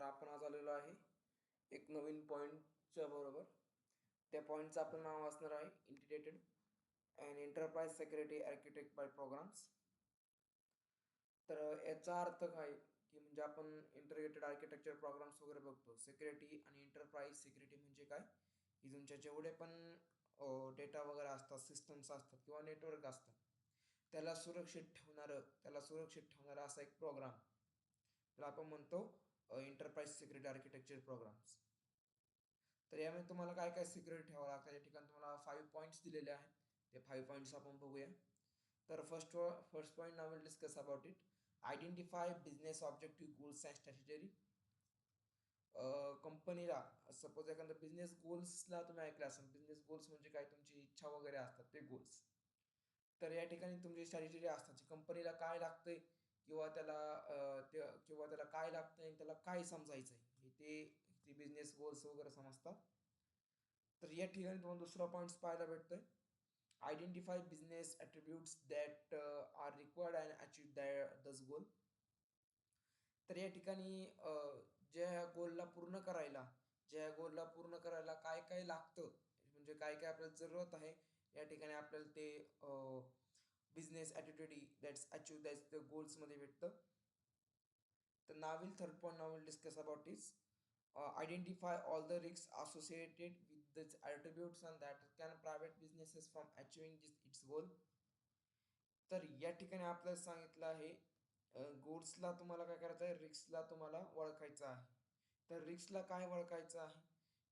आपण आज आलेलो आहे एक नवीन पॉईंटच्या बरोबर. त्या पॉईंटचं आपलं नाव असणार आहे integrated and enterprise security architect by programs. तर याचा अर्थ काय की म्हणजे आपण इंटिग्रेटेड आर्किटेक्चर प्रोग्राम्स वगैरे बघतो. सिक्युरिटी आणि एंटरप्राइज सिक्युरिटी म्हणजे काय की तुमच्या जेवढे पण डेटा वगैरे असतात, सिस्टम्स असतात किंवा नेटवर्क असतात, त्याला सुरक्षित ठेवणारा असा एक प्रोग्राम, त्याला आपण म्हणतो एंटरप्राइज सिक्युरिटी आर्किटेक्चर प्रोग्राम्स. तर यामध्ये तुम्हाला काय काय सिक्युरिटी ठेवावं लागतं. या ठिकाणी तुम्हाला 5 पॉईंट्स दिलेले आहेत. ते 5 पॉईंट्स आपण बघूया. तर first point now will discuss about it. Identify business objective goals and strategy. कंपनीला सपोज एखादा बिझनेस गोल्सला तुम्ही ऐकलं असेल. बिझनेस गोल्स म्हणजे काय, तुमची इच्छा वगैरे असतात ते गोल्स. तर या ठिकाणी तुमची स्ट्रॅटेजी असतात, कंपनीला काय लागतंय किंवा त्याला काय लागतंय, त्याला काय समजायचंय, ते बिझनेस गोल्स वगैरे समजतात. तर या ठिकाणी तुम्हाला दुसरा पॉईंट पाहायला भेटतोय. Identify business attributes that are required and achieve this goal. तर या ठिकाणी ज्या गोलला पूर्ण करायला काय काय लागतं, म्हणजे काय काय आपल्याला जरूरत आहे, या ठिकाणी आपल्याला ते business attitude that's achieve that's the गोल्समध्ये भेटतं. तर third point now will discuss about is identify all the risk associated with this attributes and that can private businesses from achieving its goal. तर या ठिकाणी आपल्याला सांगितलं आहे गोल्सला तुम्हाला काय करायचं आहे, रिस्कला तुम्हाला ओळखायचं आहे. तर रिस्कला काय ओळखायचं आहे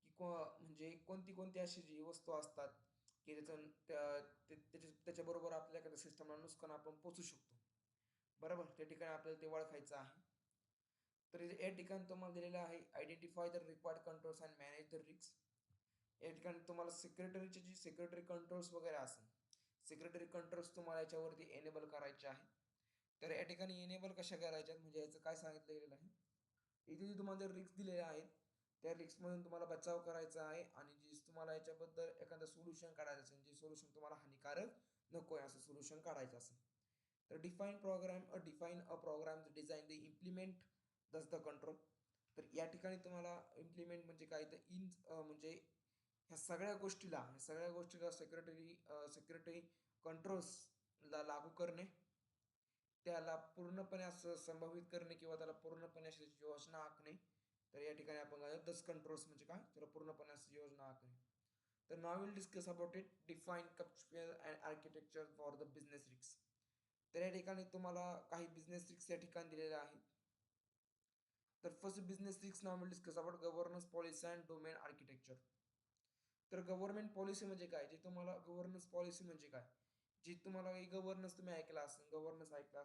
की म्हणजे कोणती अशी जी वस्तू असतात की त्याच्याबरोबर आपल्या एखाद्या सिस्टमला नुकसान आपण पोचू शकतो, बरोबर. त्या ठिकाणी आपल्याला ते ओळखायचं आहे. तर या ठिकाणी तुम्हाला दिलेलं आहे identify the required controls and manage the risk. या ठिकाणी तुम्हाला सिक्युरिटरी कंट्रोल्स वगैरे असेल, सिक्युरिटरी कंट्रोल्स तुम्हाला याच्यावरती एनेबल करायचे आहे. तर या ठिकाणी एनेबल कशा करायच्या म्हणजे याचं काय सांगितलं गेलेलं आहे, इथे जे तुम्हाला रिस्क दिलेले आहेत त्या रिस्कमधून तुम्हाला बचाव करायचा आहे आणि जी तुम्हाला याच्याबद्दल एखादं सोल्युशन काढायचं असेल, जे सोल्युशन तुम्हाला हानिकारक नको आहे असं सोल्युशन काढायचं असेल, तर define a program design the implement this the control. तर या ठिकाणी तुम्हाला इम्प्लिमेंट म्हणजे काय, तर म्हणजे ह्या सगळ्या गोष्टीला सिक्युरिटी कंट्रोल्सला लागू करणे, त्याला पूर्णपणे असं संभावित करणे किंवा त्याला पूर्णपणे अशी योजना आखणे. तर या ठिकाणी आपण दस कंट्रोल्स म्हणजे काय, त्याला पूर्णपणे अशी योजना आखणे. तर now will discuss about it. Define conceptual and architecture for the business risk. तर या ठिकाणी तुम्हाला काही बिझनेस रिस्क या ठिकाणी दिलेले आहेत. तर first business risk now will discuss about governance policy and domain architecture. तर गव्हर्नमेंट पॉलिसी म्हणजे काय, गव्हर्नन्स पॉलिसी म्हणजे काय, जी तुम्हाला गव्हर्नन्स तुम्ही ऐकलं असेल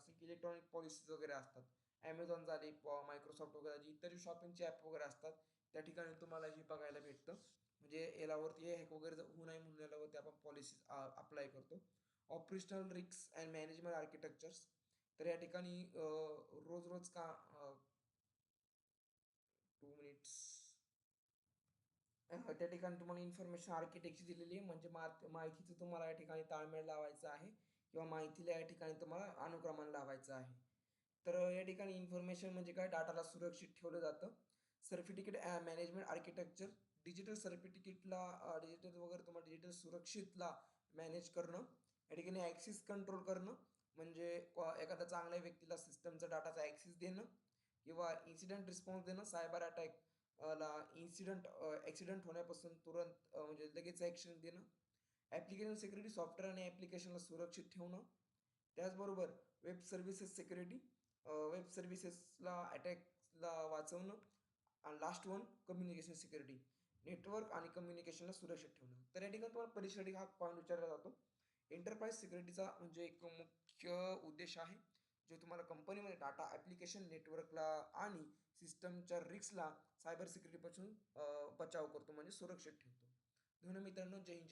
की इलेक्ट्रॉनिक पॉलिसीज वगैरे असतात. ॲमेझॉन झाली, मायक्रोसॉफ्ट वगैरे, जी इतर शॉपिंगचे ॲप वगैरे असतात, त्या ठिकाणी तुम्हाला हे बघायला भेटतं. म्हणजे यालावरती हे हॅक वगैरे होऊ नये म्हणून यालावरती आपण पॉलिसीज अप्लाय करतो. Operational risk and management architectures. तर या ठिकाणी रोज का 2 मिनिट्स, त्या ठिकाणी तुम्हाला इन्फॉर्मेशन आर्किटेक्चर दिलेली आहे, म्हणजे माहितीचं तुम्हाला या ठिकाणी ताळमेळ लावायचं आहे किंवा माहितीला या ठिकाणी तुम्हाला अनुक्रमण लावायचं आहे. तर या ठिकाणी इन्फॉर्मेशन म्हणजे काय, डाटाला सुरक्षित ठेवलं जातं. सर्टिफिकेट मॅनेजमेंट आर्किटेक्चर, डिजिटल वगैरे तुम्हाला डिजिटल सुरक्षितला मॅनेज करणं. या ठिकाणी ॲक्सेस कंट्रोल करणं म्हणजे एखाद्या चांगल्या व्यक्तीला सिस्टमचा डाटाचा ॲक्सेस देणं किंवा इन्सिडेंट रिस्पॉन्स देणं. सायबर अटॅक ला ॲक्सिडेंट होण्यापासून तुरंत म्हणजे लगेच ॲक्शन देणं. ॲप्लिकेशन सिक्युरिटी, सॉफ्टवेअर आणि ॲप्लिकेशनला सुरक्षित ठेवणं. त्याचबरोबर वेब सर्व्हिसेस सिक्युरिटी, वेब सर्व्हिसेसला अटॅकला वाचवणं. आणि last one communication security, network आणि कम्युनिकेशनला सुरक्षित ठेवणं. तर या ठिकाणी तुम्हाला परीक्षेसाठी हा पॉईंट विचारला जातो. एंटरप्राइज सिक्युरिटीचा म्हणजे एक मुख्य उद्देश आहे जे तुम्हाला कंपनीमध्ये डाटा, ॲप्लिकेशन, नेटवर्कला आणि सिस्टमच्या रिस्कला सायबर सिक्युरिटीपासून बचाव करतो म्हणजे सुरक्षित ठेवतो. म्हणून मित्रांनो, जय हिंद.